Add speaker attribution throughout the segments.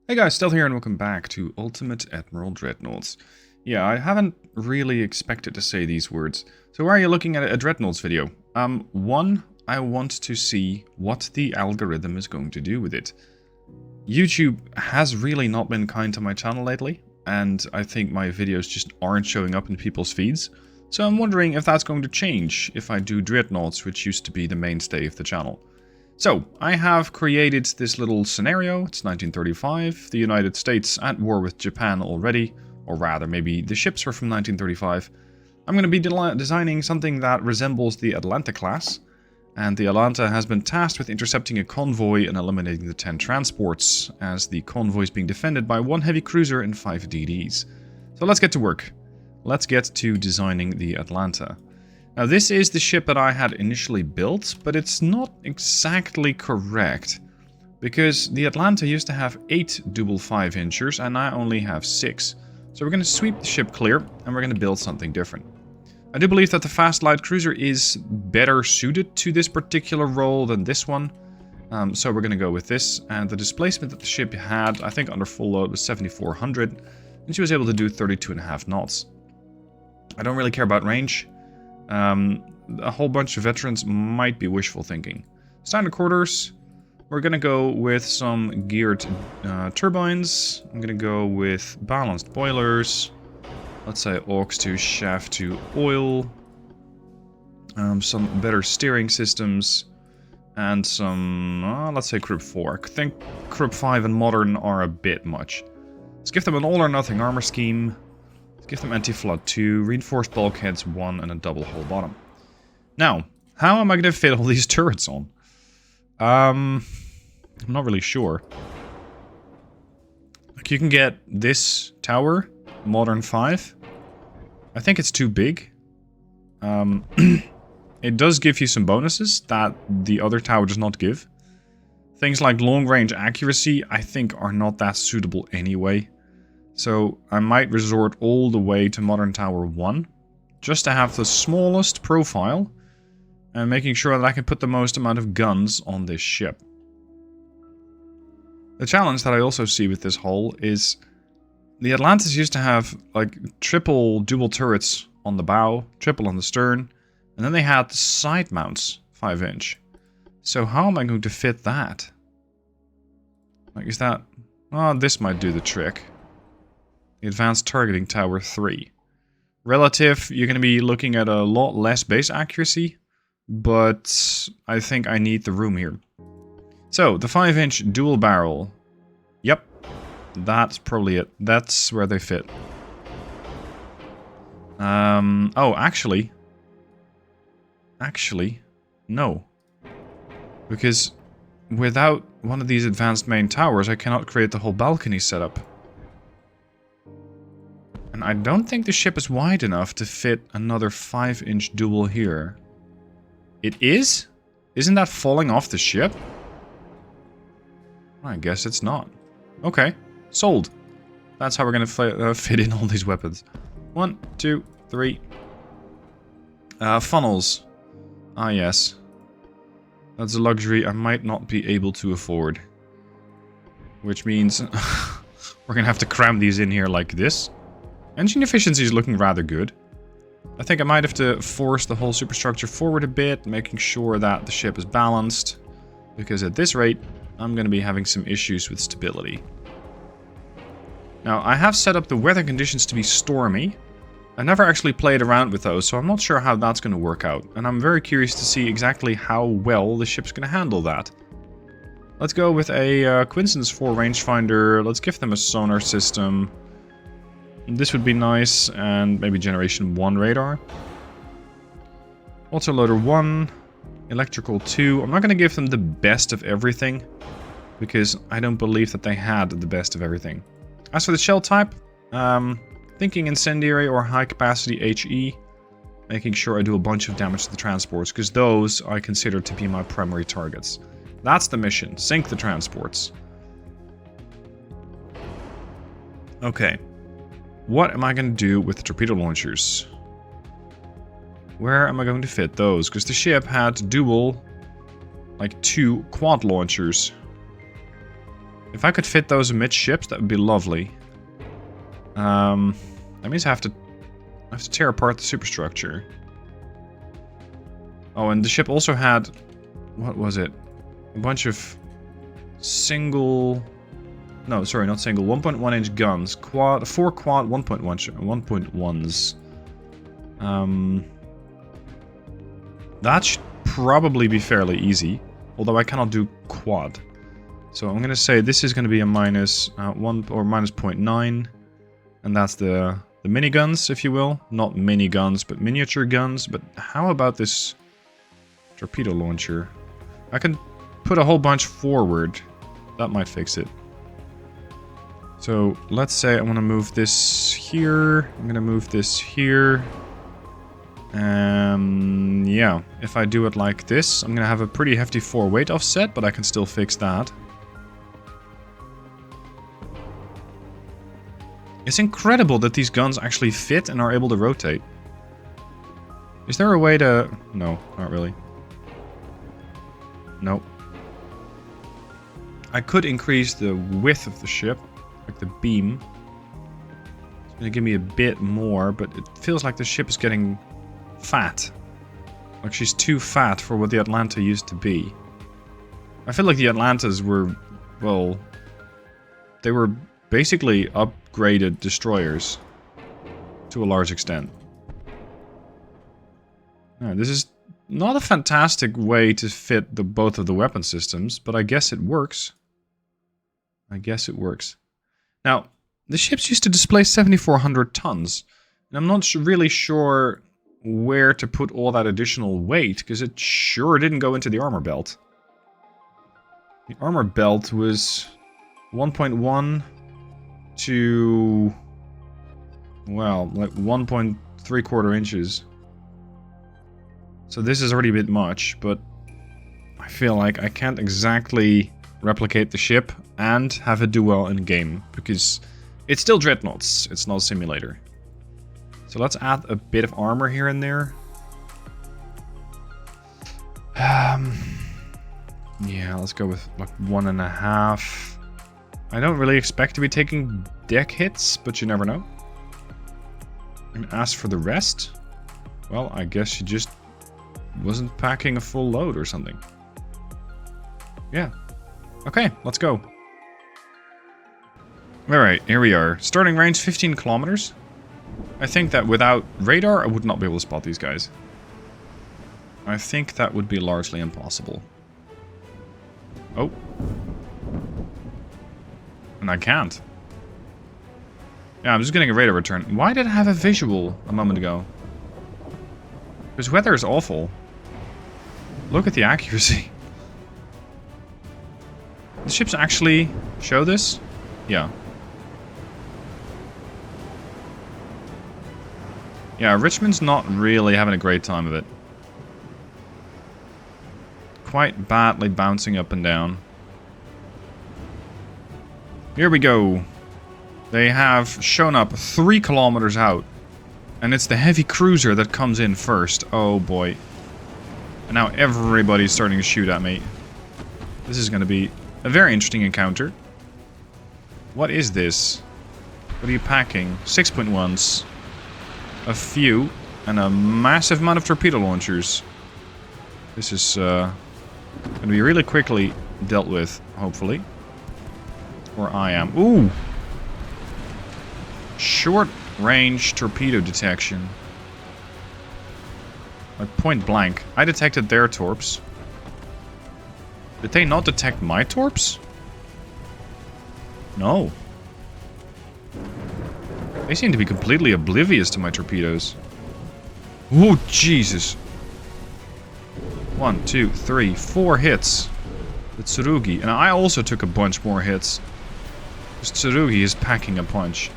Speaker 1: Hey guys, Stealth here and welcome back to Ultimate Admiral Dreadnoughts. Yeah, I haven't really expected to say these words. So why are you looking at a Dreadnoughts video? One, I want to see what the algorithm is going to do with it. YouTube has really not been kind to my channel lately, and I think my videos just aren't showing up in people's feeds. So I'm wondering if that's going to change if I do Dreadnoughts, which used to be the mainstay of the channel. So, I have created this little scenario. It's 1935, the United States at war with Japan already, or rather maybe the ships were from 1935. I'm going to be designing something that resembles the Atlanta class, and the Atlanta has been tasked with intercepting a convoy and eliminating the 10 transports, as the convoy is being defended by 1 heavy cruiser and 5 DDs. So let's get to work. Let's get to designing the Atlanta. Now this is the ship that I had initially built, but it's not exactly correct. Because the Atlanta used to have 8 double 5-inchers and I only have 6. So we're going to sweep the ship clear and we're going to build something different. I do believe that the fast light cruiser is better suited to this particular role than this one. So we're going to go with this. And the displacement that the ship had, I think under full load, was 7,400. And she was able to do 32.5 knots. I don't really care about range. A whole bunch of veterans might be wishful thinking. Standard quarters, we're gonna go with some geared turbines. I'm gonna go with balanced boilers. Let's say aux to shaft to oil. Some better steering systems. And some, let's say Krupp 4. I think Krupp 5 and modern are a bit much. Let's give them an all or nothing armor scheme. Give them anti-flood 2, reinforced bulkheads 1, and a double hull bottom. Now, how am I going to fit all these turrets on? I'm not really sure. Like, you can get this tower, modern 5. I think it's too big. It does give you some bonuses that the other tower does not give. Things like long-range accuracy, I think, are not that suitable anyway. So I might resort all the way to Modern Tower 1, just to have the smallest profile, and making sure that I can put the most amount of guns on this ship. The challenge that I also see with this hull is the Atlantis used to have like triple dual turrets on the bow, triple on the stern, and then they had the side mounts 5-inch. So how am I going to fit that? Like, is that... oh, this might do the trick. Advanced Targeting Tower 3. Relative, you're going to be looking at a lot less base accuracy, but I think I need the room here. So, the 5-inch dual barrel. Yep, that's probably it. That's where they fit. Oh, actually, no. Because without one of these advanced main towers, I cannot create the whole balcony setup. And I don't think the ship is wide enough to fit another 5-inch dual here. It is? Isn't that falling off the ship? I guess it's not. Okay, sold. That's how we're going to fit in all these weapons. 1, 2, 3. Funnels. Ah, yes. That's a luxury I might not be able to afford. Which means we're going to have to cram these in here like this. Engine efficiency is looking rather good. I think I might have to force the whole superstructure forward a bit, making sure that the ship is balanced. Because at this rate, I'm going to be having some issues with stability. Now, I have set up the weather conditions to be stormy. I never actually played around with those, so I'm not sure how that's going to work out. And I'm very curious to see exactly how well the ship's going to handle that. Let's go with a Coincidence 4 rangefinder. Let's give them a sonar system. This would be nice, and maybe Generation 1 radar. Autoloader 1, Electrical 2. I'm not going to give them the best of everything, because I don't believe that they had the best of everything. As for the shell type, thinking Incendiary or High Capacity HE, making sure I do a bunch of damage to the transports, because those I consider to be my primary targets. That's the mission, sink the transports. Okay. What am I going to do with the torpedo launchers? Where am I going to fit those? Because the ship had dual, like 2 quad launchers. If I could fit those amidships, that would be lovely. That means I have to tear apart the superstructure. Oh, and the ship also had... What was it? A bunch of single... No, sorry, not single. 1.1 inch guns. Quad, 4 quad 1.1s. That should probably be fairly easy. Although I cannot do quad. So I'm going to say this is going to be a minus 1 or minus 0.9. And that's the miniguns, if you will. Not miniguns, but miniature guns. But how about this torpedo launcher? I can put a whole bunch forward. That might fix it. So let's say I want to move this here. I'm going to move this here. Yeah, if I do it like this, I'm going to have a pretty hefty 4 weight offset, but I can still fix that. It's incredible that these guns actually fit and are able to rotate. Is there a way to... No, not really. Nope. I could increase the width of the ship, like the beam. It's going to give me a bit more, but it feels like the ship is getting fat. Like she's too fat for what the Atlanta used to be. I feel like the Atlantas were, well, they were basically upgraded destroyers to a large extent. Now, this is not a fantastic way to fit both of the weapon systems, but I guess it works. I guess it works. Now, the ships used to display 7,400 tons, and I'm not really sure where to put all that additional weight, because it sure didn't go into the armor belt. The armor belt was 1.1 to, well, like 1.75 inches. So this is already a bit much, but I feel like I can't exactly replicate the ship and have it do well in game, because it's still Dreadnoughts, it's not a simulator. So let's add a bit of armor here and there. Yeah, let's go with like 1.5. I don't really expect to be taking deck hits, but you never know. And as for the rest, well, I guess she just wasn't packing a full load or something. Yeah. Okay, let's go. Alright, here we are. Starting range 15 kilometers. I think that without radar, I would not be able to spot these guys. I think that would be largely impossible. Oh. And I can't. Yeah, I'm just getting a radar return. Why did I have a visual a moment ago? Because weather is awful. Look at the accuracy. The ships actually show this? Yeah. Yeah, Richmond's not really having a great time of it. Quite badly bouncing up and down. Here we go. They have shown up 3 kilometers out. And it's the heavy cruiser that comes in first. Oh boy. And now everybody's starting to shoot at me. This is going to be a very interesting encounter. What is this? What are you packing? 6.1s. A few. And a massive amount of torpedo launchers. This is going to be really quickly dealt with, hopefully. Or I am. Ooh! Short range torpedo detection. Like point blank. I detected their torps. Did they not detect my torps? No. They seem to be completely oblivious to my torpedoes. Oh, Jesus. 1, 2, 3, 4 hits. With Tsurugi. And I also took a bunch more hits. Because Tsurugi is packing a punch.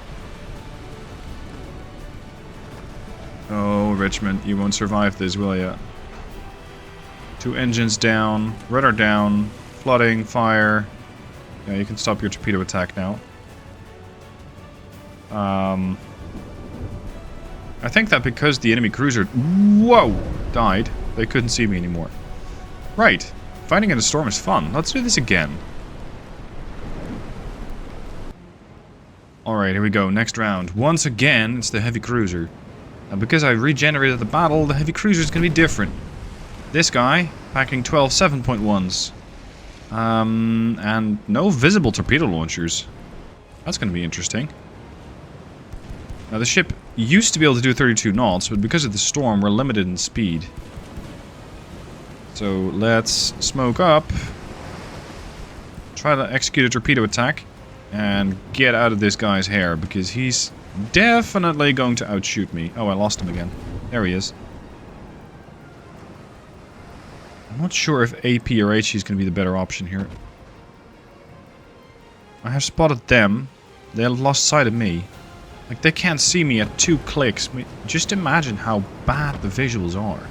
Speaker 1: Oh, Richmond, you won't survive this, will ya? 2 engines down, rudder down, flooding, fire. Yeah, you can stop your torpedo attack now. I think that because the enemy cruiser, whoa, died, they couldn't see me anymore. Right, fighting in a storm is fun. Let's do this again. Alright, here we go. Next round. Once again, it's the heavy cruiser. And because I regenerated the battle, the heavy cruiser is going to be different. This guy, packing 12 7.1s. And no visible torpedo launchers. That's going to be interesting. Now, the ship used to be able to do 32 knots, but because of the storm, we're limited in speed. So, let's smoke up. Try to execute a torpedo attack. And get out of this guy's hair, because he's definitely going to outshoot me. Oh, I lost him again. There he is. I'm not sure if AP or HE is going to be the better option here. I have spotted them. They lost sight of me. Like, they can't see me at 2 clicks. I mean, just imagine how bad the visuals are.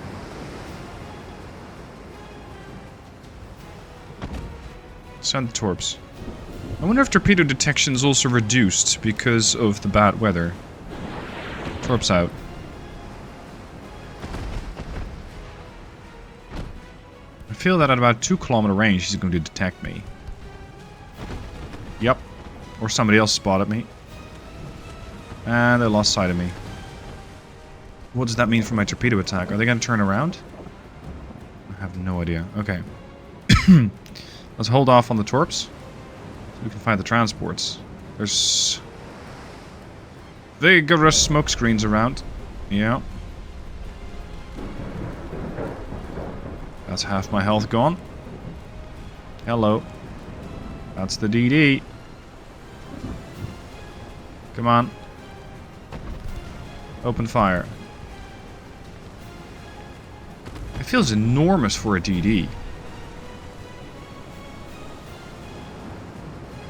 Speaker 1: Send the torps. I wonder if torpedo detection is also reduced because of the bad weather. Torps out. I feel that at about 2 kilometer range he's going to detect me. Yep. Or somebody else spotted me. And they lost sight of me. What does that mean for my torpedo attack? Are they going to turn around? I have no idea. Okay. Let's hold off on the torps. We can find the transports. There's vigorous smoke screens around. Yeah. That's half my health gone. Hello. That's the DD. Come on. Open fire. It feels enormous for a DD.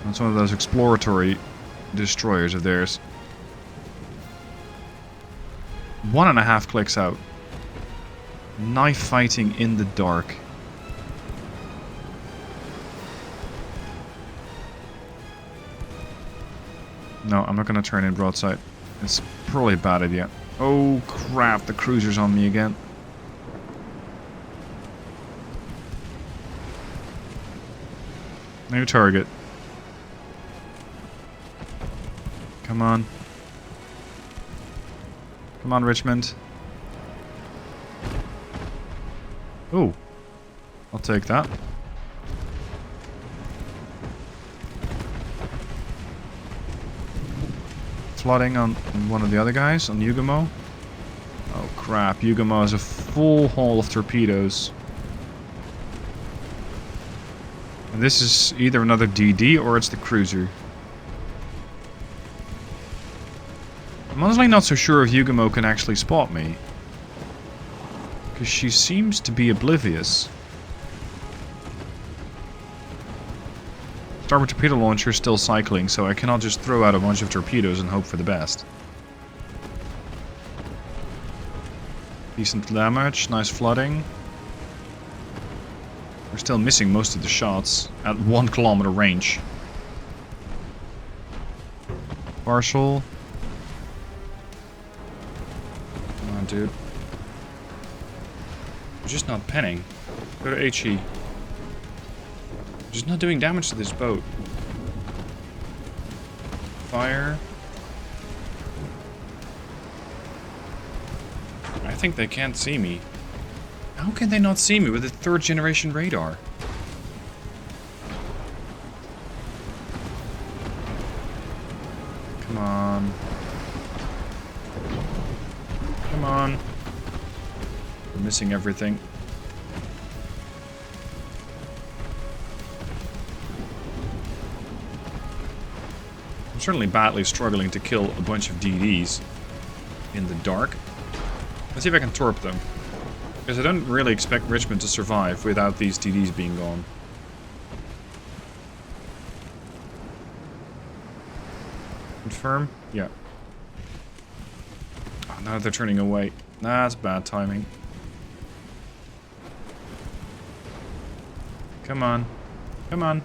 Speaker 1: It's one of those exploratory destroyers of theirs. 1.5 clicks out. Knife fighting in the dark. No, I'm not going to turn in broadside. It's probably a bad idea. Oh crap, the cruiser's on me again. New target. Come on. Come on, Richmond. Ooh. I'll take that. Flooding on one of the other guys, on Yugamo. Oh crap, Yugamo has a full haul of torpedoes. And this is either another DD or it's the cruiser. I'm honestly not so sure if Yugamo can actually spot me. Because she seems to be oblivious. Starboard torpedo launcher is still cycling, so I cannot just throw out a bunch of torpedoes and hope for the best. Decent damage, nice flooding. We're still missing most of the shots at 1 kilometer range. Partial. Dude. We're just not penning. Go to HE. We're just not doing damage to this boat. Fire. I think they can't see me. How can they not see me with a 3rd generation radar? Come on. Come on. We're missing everything. I'm certainly badly struggling to kill a bunch of DDs in the dark. Let's see if I can torp them. Because I don't really expect Richmond to survive without these DDs being gone. Confirm? Yeah. Oh, now they're turning away. That's bad timing. Come on. Come on.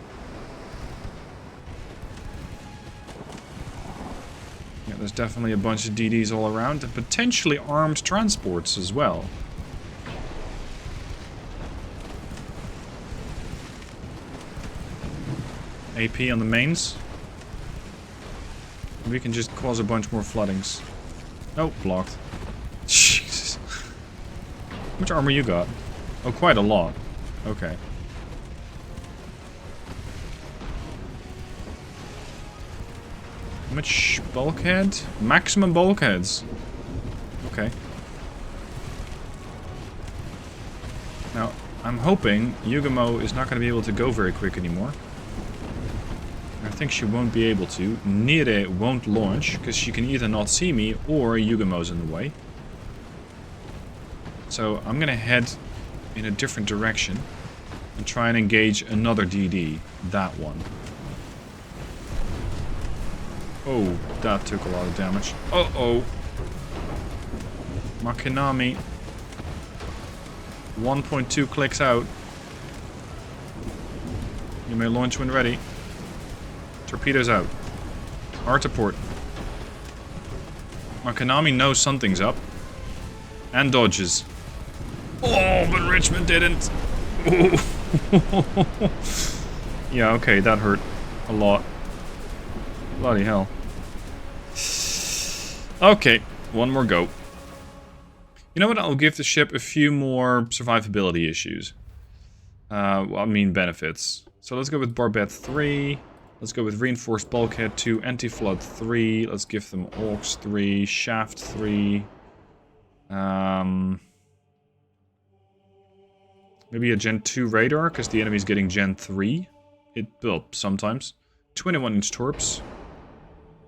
Speaker 1: Yeah, there's definitely a bunch of DDs all around, and potentially armed transports as well. AP on the mains. We can just cause a bunch more floodings. Oh, blocked. Jesus. How much armor you got? Oh, quite a lot. Okay. How much bulkhead? Maximum bulkheads. Okay. Now, I'm hoping Yugamo is not going to be able to go very quick anymore. I think she won't be able to. Nire won't launch, because she can either not see me, or Yugamo's in the way. So I'm going to head in a different direction and try and engage another DD. That one. Oh, that took a lot of damage. Uh-oh. Makinami. 1.2 clicks out. You may launch when ready. Torpedoes out. R to port. Makinami knows something's up. And dodges. Oh, but Richmond didn't. Yeah, okay, that hurt a lot. Bloody hell. Okay, one more go. You know what? I'll give the ship a few more survivability issues. Well, I mean benefits. So let's go with Barbette 3. Let's go with Reinforced Bulkhead 2, Anti-Flood 3. Let's give them Orcs 3, Shaft 3. Maybe a Gen 2 radar, because the enemy's getting Gen 3. Well, sometimes. 21-inch torps.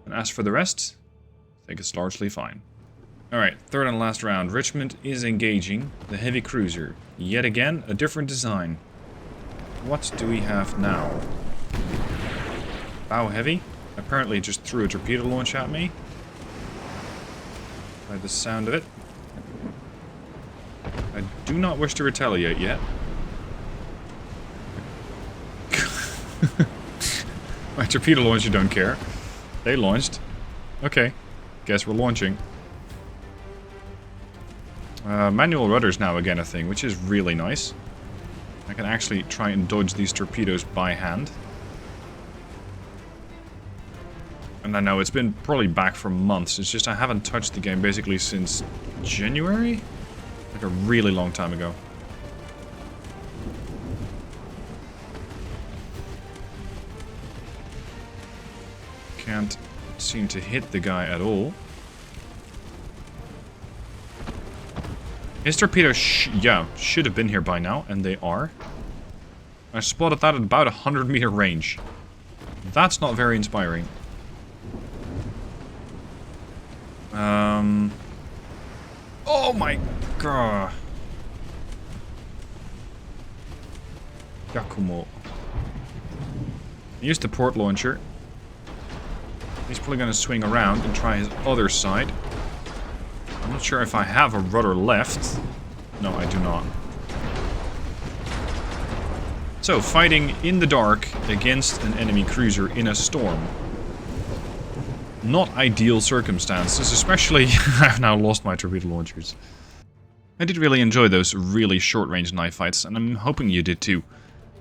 Speaker 1: And as for the rest, I think it's largely fine. Alright, third and last round. Richmond is engaging the heavy cruiser. Yet again, a different design. What do we have now? Bow heavy? Apparently just threw a torpedo launch at me. By the sound of it. I do not wish to retaliate yet. My torpedo launcher don't care. They launched. Okay. Guess we're launching. Manual rudders now again a thing, which is really nice. I can actually try and dodge these torpedoes by hand. And I know it's been probably back for months. It's just I haven't touched the game basically since January? Like a really long time ago. Can't seem to hit the guy at all. His torpedoes, should have been here by now, and they are. I spotted that at about 100-meter range. That's not very inspiring. Oh my god. Yakumo. Use the port launcher. He's probably going to swing around and try his other side. I'm not sure if I have a rudder left. No, I do not. So, fighting in the dark against an enemy cruiser in a storm. Not ideal circumstances, especially I've now lost my torpedo launchers. I did really enjoy those really short-range knife fights, and I'm hoping you did too.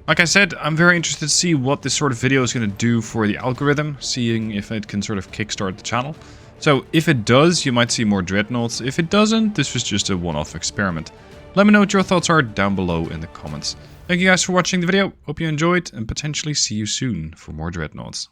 Speaker 1: Like I said, I'm very interested to see what this sort of video is going to do for the algorithm, seeing if it can sort of kickstart the channel. So, if it does, you might see more Dreadnoughts. If it doesn't, this was just a one-off experiment. Let me know what your thoughts are down below in the comments. Thank you guys for watching the video, hope you enjoyed, and potentially see you soon for more Dreadnoughts.